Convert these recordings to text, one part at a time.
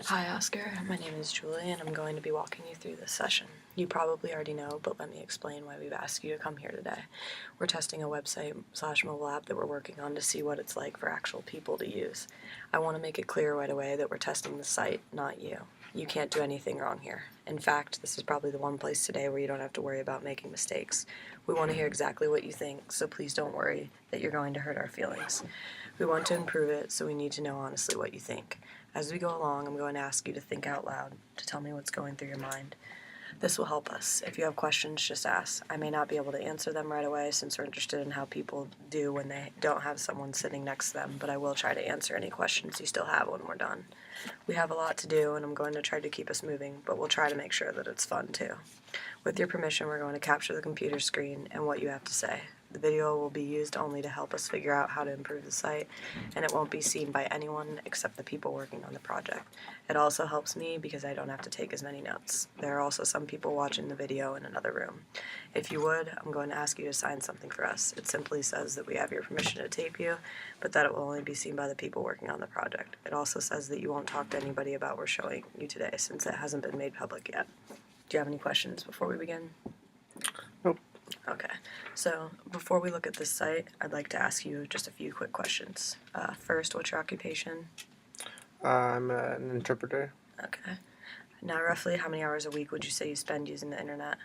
Hi Oscar, my name is Julie and I'm going to be walking you through this session. You probably already know, but let me explain why we've asked you to come here today. We're testing a website/mobile app that we're working on to see what it's like for actual people to use. I want to make it clear right away that we're testing the site, not you. You can't do anything wrong here. In fact, this is probably the one place today where you don't have to worry about making mistakes. We want to hear exactly what you think, so please don't worry that you're going to hurt our feelings. We want to improve it, so we need to know honestly what you think. As we go along, I'm going to ask you to think out loud, to tell me what's going through your mind. This will help us. If you have questions, just ask. I may not be able to answer them right away since we're interested in how people do when they don't have someone sitting next to them, but I will try to answer any questions you still have when we're done. We have a lot to do, and I'm going to try to keep us moving, but we'll try to make sure that it's fun too. With your permission, we're going to capture the computer screen and what you have to say. The video will be used only to help us figure out how to improve the site, and it won't be seen by anyone except the people working on the project. It also helps me because I don't have to take as many notes. There are also some people watching the video in another room. If you would, I'm going to ask you to sign something for us. It simply says that we have your permission to tape you, but that it will only be seen by the people working on the project. It also says that you won't talk to anybody about what we're showing you today since it hasn't been made public yet. Do you have any questions before we begin? Nope. Okay, so before we look at this site, I'd like to ask you just a few quick questions. First, what's your occupation? I'm an interpreter. Okay. Now, roughly how many hours a week would you say you spend using the internet?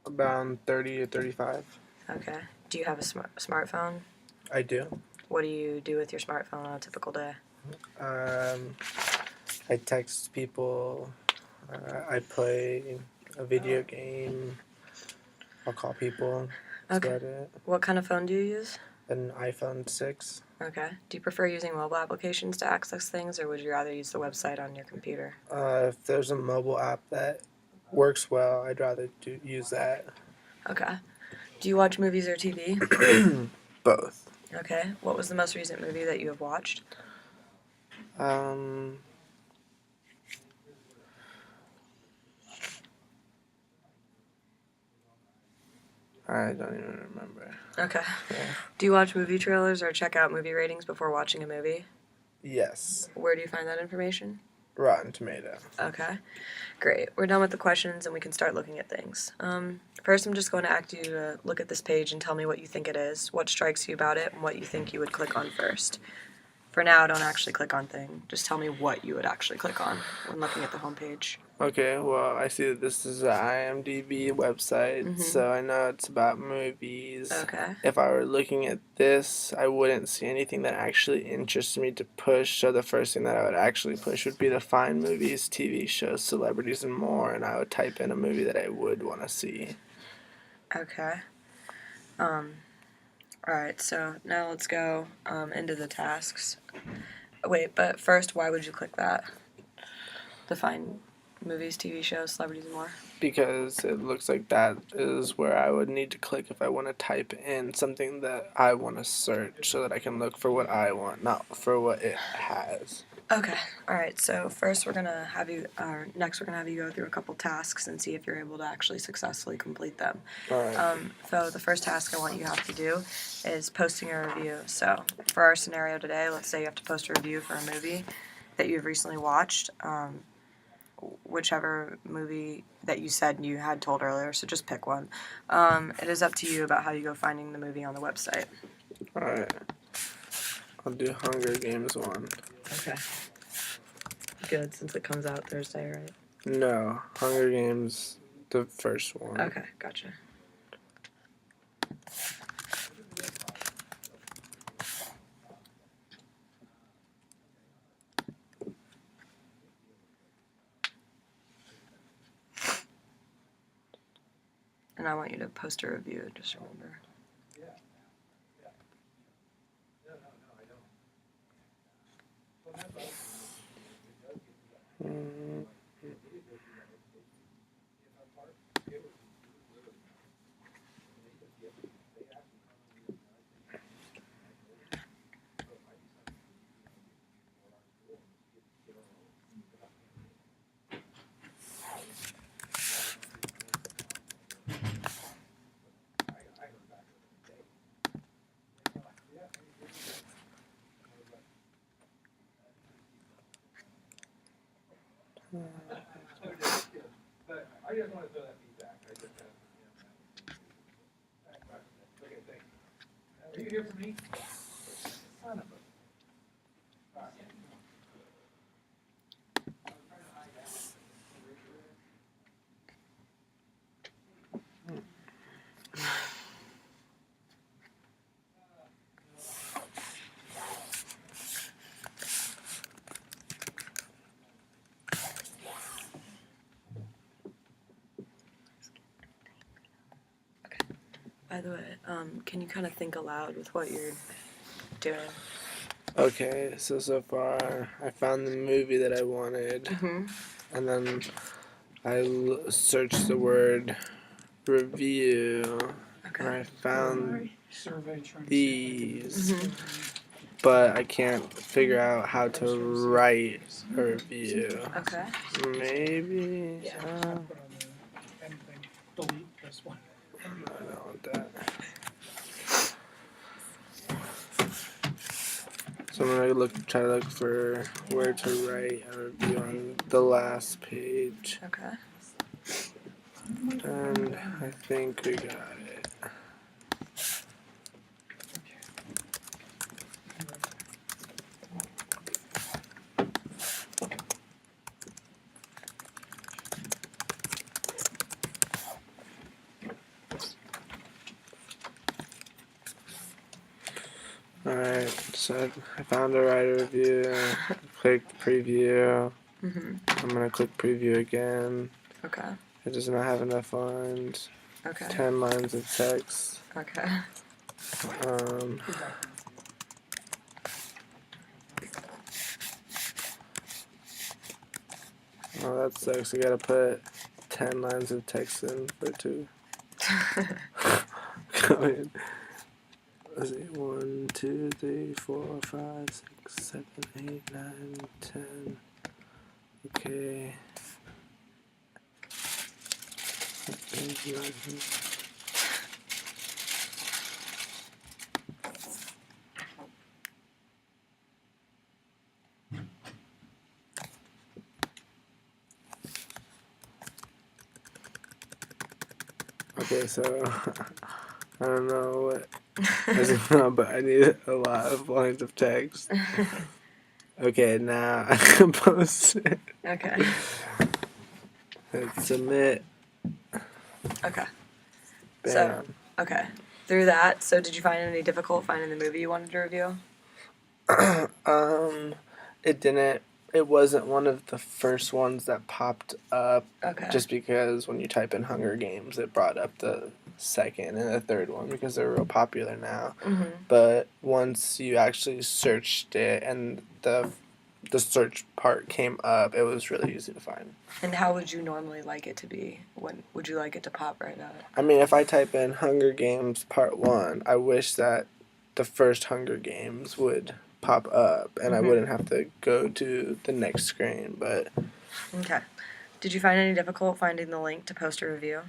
About 30 to 35. Okay. Do you have a smartphone? I do. What do you do with your smartphone on a typical day? I text people. I play a video game. I'll call people. That's Okay. about it. What kind of phone do you use? An iPhone 6. Okay. Do you prefer using mobile applications to access things, or would you rather use the website on your computer? If there's a mobile app that works well, I'd rather use that. Okay. Do you watch movies or TV? Both. Okay. What was the most recent movie that you have watched? I don't even remember. Okay. Yeah. Do you watch movie trailers or check out movie ratings before watching a movie? Yes. Where do you find that information? Rotten Tomato. Okay. Great. We're done with the questions and we can start looking at things. First, I'm just going to ask you to look at this page and tell me what you think it is, what strikes you about it, and what you think you would click on first. For now, don't actually click on thing. Just tell me what you would actually click on when looking at the homepage. Okay, well, I see that this is an IMDb website, so I know it's about movies. Okay. If I were looking at this, I wouldn't see anything that actually interests me to push, so the first thing that I would actually push would be to find movies, TV shows, celebrities, and more, and I would type in a movie that I would want to see. Okay. Alright, so now let's go into the tasks. Wait, but first, why would you click that? To find movies, TV shows, celebrities, and more? Because it looks like that is where I would need to click if I want to type in something that I want to search so that I can look for what I want, not for what it has. Okay, alright, so first we're going to have you, next we're going to have you go through a couple tasks and see if you're able to actually successfully complete them. Alright. So the first task I want you to have to do is posting a review. So for our scenario today, let's say you have to post a review for a movie that you've recently watched, whichever movie that you said you had told earlier, so just pick one. It is up to you about how you go finding the movie on the website. Alright. I'll do Hunger Games 1. Okay. Good, since it comes out Thursday, right? No, Hunger Games, the first one. Okay, gotcha. And I want you to post a review, just remember. By the way, can you kind of think aloud with what you're doing? Okay, so far I found the movie that I wanted, Mm-hmm. and then I searched the word review, and I found these, but I can't figure out how to write a review. Okay. Maybe. Yeah. Delete this one. I don't want that. So I'm gonna try to look for where to write a review on the last page, Okay. and I think we got it. Alright, so I found a writer review, clicked preview. I'm gonna click preview again. Okay. It does not have enough lines. Okay. 10 lines of text. Okay. Oh, that sucks. I gotta put 10 lines of text in for it to come in. Let's see. 1, 2, 3, 4, 5, 6, 7, 8, 9, 10. Okay. Okay, so I don't know what is going on, but I need a lot of lines of text. Okay, now I can post it. Okay. Hit submit. Okay. Bam. So, okay. Through that, so did you find it any difficult finding the movie you wanted to review? It didn't. It wasn't one of the first ones that popped up. Okay. Just because when you type in Hunger Games, it brought up the second and the third one because they're real popular now. Mm-hmm. But once you actually searched it and the search part came up, it was really easy to find. And how would you normally like it to be? When would you like it to pop right up? I mean, if I type in Hunger Games Part 1, I wish that the first Hunger Games would pop up and I wouldn't have to go to the next screen, but Okay. Did you find any difficult finding the link to post a review?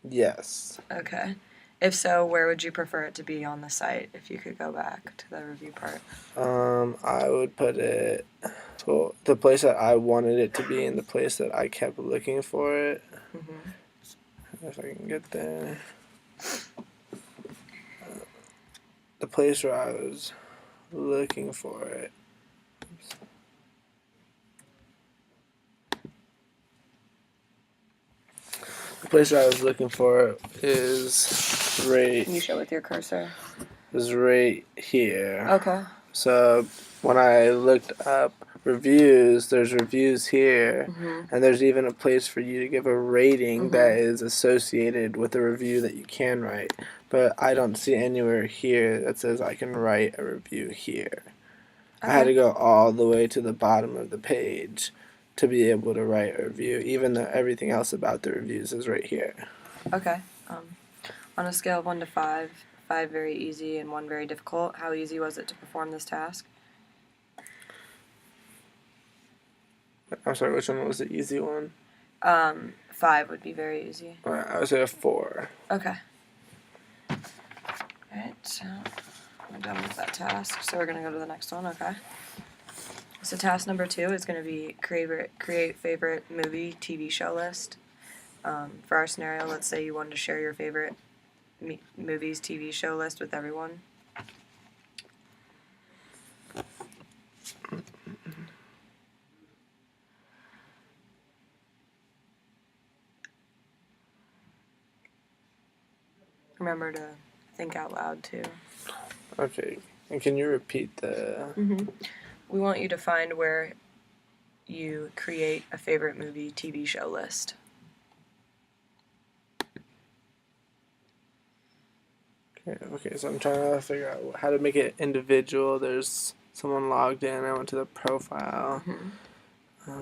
yes. Okay. If so, where would you prefer it to be on the site if you could go back to the review part? I would put it, well, the place that I wanted it to be and the place that I kept looking for it. If I can get there. The place where I was looking for it. The place where I was looking for it is right. Can you show with your cursor? Is right here. Okay. So when I looked up reviews, there's reviews here, and there's even a place for you to give a rating that is associated with the review that you can write. But I don't see anywhere here that says I can write a review here. I had to go all the way to the bottom of the page to be able to write a review, even though everything else about the reviews is right here. Okay. On a scale of 1 to 5, 5 very easy and 1 very difficult, how easy was it to perform this task? I'm sorry, which one was the easy one? 5 would be very easy. I would say a 4. Okay. Alright, so we're done with that task. So we're going to go to the next one, okay? So task number 2 is going to be create favorite movie TV show list. For our scenario, let's say you wanted to share your favorite movies TV show list with everyone. Remember to think out loud too. Okay. And can you repeat the... We want you to find where you create a favorite movie TV show list. Okay, so I'm trying to figure out how to make it individual. There's someone logged in. I went to the profile.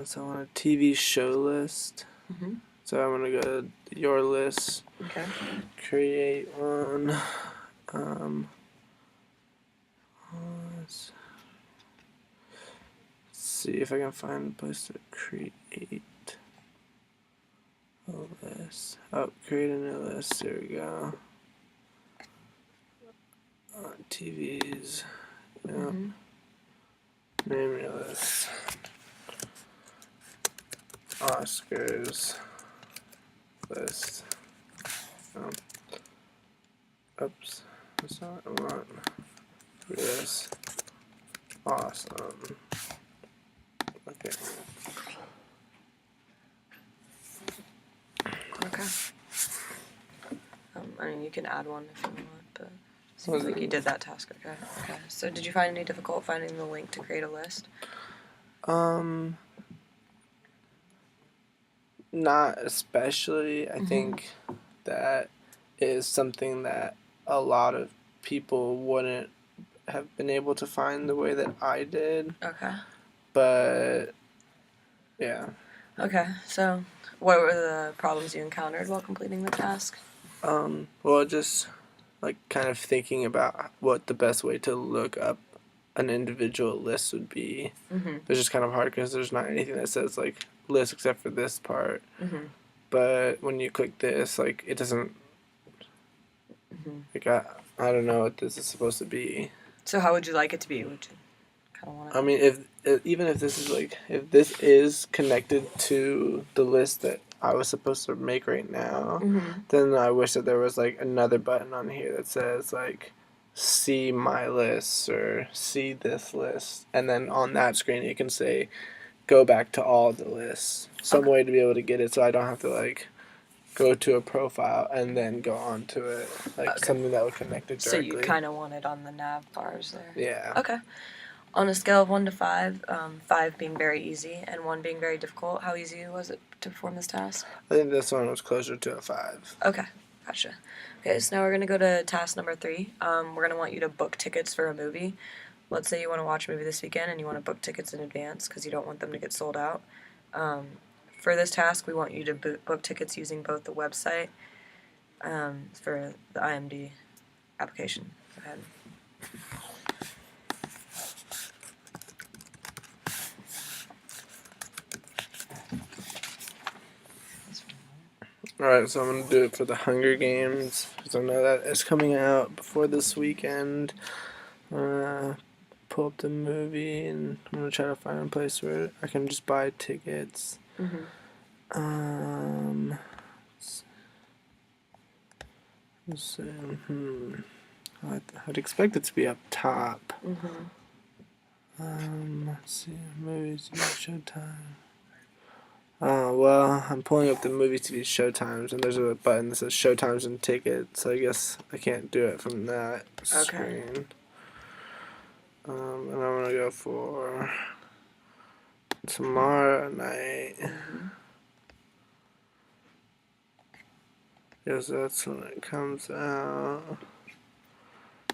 So I want a TV show list. So I'm going to go to your list. Okay. Create one. Let's see if I can find a place to create a list. Oh, create a new list. There we go. TVs. Yeah. Name your list. Oscars list. Oops. That's not what I want. This. Awesome. Okay. Okay. I mean, you can add one if you want, but seems like you did that task. Okay. Okay. So, did you find any difficult finding the link to create a list? Not especially. I think that is something that a lot of people wouldn't have been able to find the way that I did. Okay. But yeah. Okay. So, what were the problems you encountered while completing the task? Well, just like kind of thinking about what the best way to look up an individual list would be. It's just kind of hard because there's not anything that says like list except for this part. But when you click this, like it doesn't. Like I don't know what this is supposed to be. So, how would you like it to be? Would you kind of want it? I mean, even if this is like if this is connected to the list that I was supposed to make right now, then I wish that there was like another button on here that says like see my list or see this list, and then on that screen it can say go back to all the lists. Some way to be able to get it so I don't have to like go to a profile and then go on to it, like something that would connect it directly. So you kind of want it on the nav bars there. Yeah. Okay. On a scale of 1 to 5, 5 being very easy and 1 being very difficult, how easy was it to perform this task? I think this one was closer to a 5. Okay, gotcha. Okay, so now we're going to go to task number 3. We're going to want you to book tickets for a movie. Let's say you want to watch a movie this weekend and you want to book tickets in advance because you don't want them to get sold out. For this task, we want you to book tickets using both the website for the IMD application. Go ahead. Alright, so I'm going to do it for the Hunger Games, because I know that it's coming out before this weekend. Pull up the movie, and I'm going to try to find a place where I can just buy tickets. Let's see. I'd expect it to be up top. Let's see. Movies, Showtime. Well, I'm pulling up the movie TV Showtimes, and there's a button that says Showtimes and tickets, so I guess I can't do it from that screen. And I'm going to go for tomorrow night. Yes, that's when it comes out.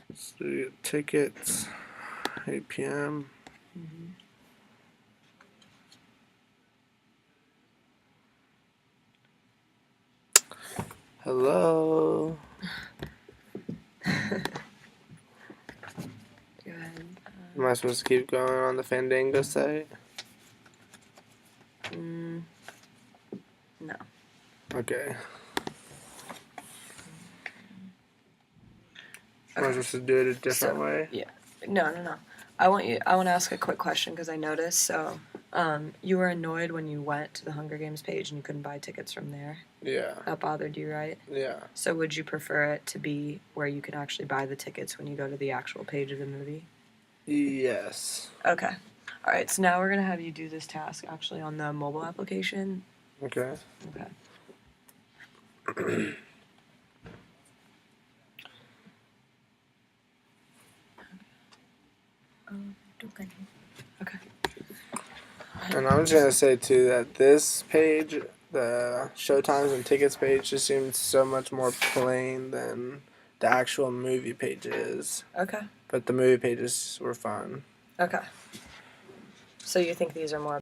Let's do tickets, 8 p.m. Hello. Go ahead. Am I supposed to keep going on the Fandango site? No. Okay. Am I supposed to do it a different way? Yeah. No. I want to ask a quick question because I noticed. So, you were annoyed when you went to the Hunger Games page and you couldn't buy tickets from there. Yeah. That bothered you, right? Yeah. So, would you prefer it to be where you can actually buy the tickets when you go to the actual page of the movie? Yes. Okay. All right. So now we're gonna have you do this task actually on the mobile application. Okay. Okay. Okay. And I'm just gonna say too that this page, the showtimes and tickets page, just seems so much more plain than the actual movie pages. Okay. But the movie pages were fun. Okay. So you think these are more